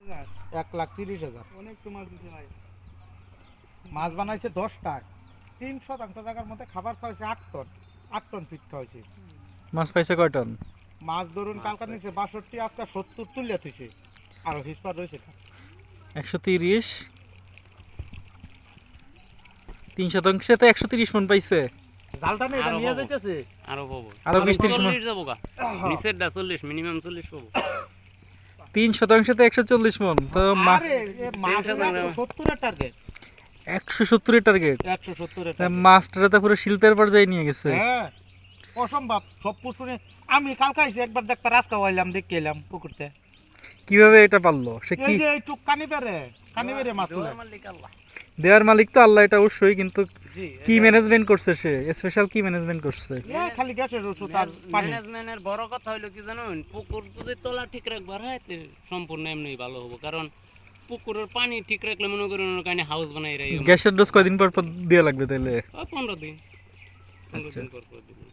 1,30,000 অনেক তো মাছ দিছে ভাই। মাছ বানাইছে 10টা, 3% জায়গার মধ্যে খাবার খাওয়াইছে 8 টন ফিট খাওয়াইছে। মাছ পাইছে কয় টন? মাছ ধরুন কালকা নিচে 62, আজকে 70 তুলে থুইছে, আর হিসপার রয়েছে। 130, 3% তো 130 মন পাইছে। জালটা নেই, এটা নিয়ে যাইতেছে আরো পাবো, আরো 20-30 মন। 40 যাবো গা, নিচের ডা 40, মিনিমাম 40 পাবো। 3% তো 140 মন, তো আরে এ মাছ 170 এর টার্গেট, 170 এর টার্গেট। 170 এর টার্গেট। মাছটা তো পুরো শিল্পের পর্যায়ে নিয়ে গেছে। হ্যাঁ, অসম্ভব সব পুকুরে। আমি কালকে আইছি একবার দেখতে, রাস্তা হইলাম, দেখে এলাম পুকুরতে। কিভাবে এটা পারলো সে? কি এই যে এইটু কানি বেড়ে মাছ তুলে। দেওয়ার মালিক তো আল্লাহ, এটা অবশ্যই, কিন্তু জি, কি ম্যানেজমেন্ট করছে সে? স্পেশাল কি ম্যানেজমেন্ট করছে? খালি গ্যাসের ওষুধ আর পানি। ম্যানেজমেন্টের বড় কথা হইলো কি জানুন, পুকুর যদি তলা ঠিক রাখবার হয় তে সম্পূর্ণ এমনি ভালো হবে। কারণ পুকুরের পানি ঠিক রাখলে মনে করেন ওখানে হাউস বানাই রাখি। গ্যাসের ডোজ কয়দিন পর পর দেওয়া লাগবে তাহলে? 15 দিন, 15 আচ্ছা। দিন পর পর দিবেন।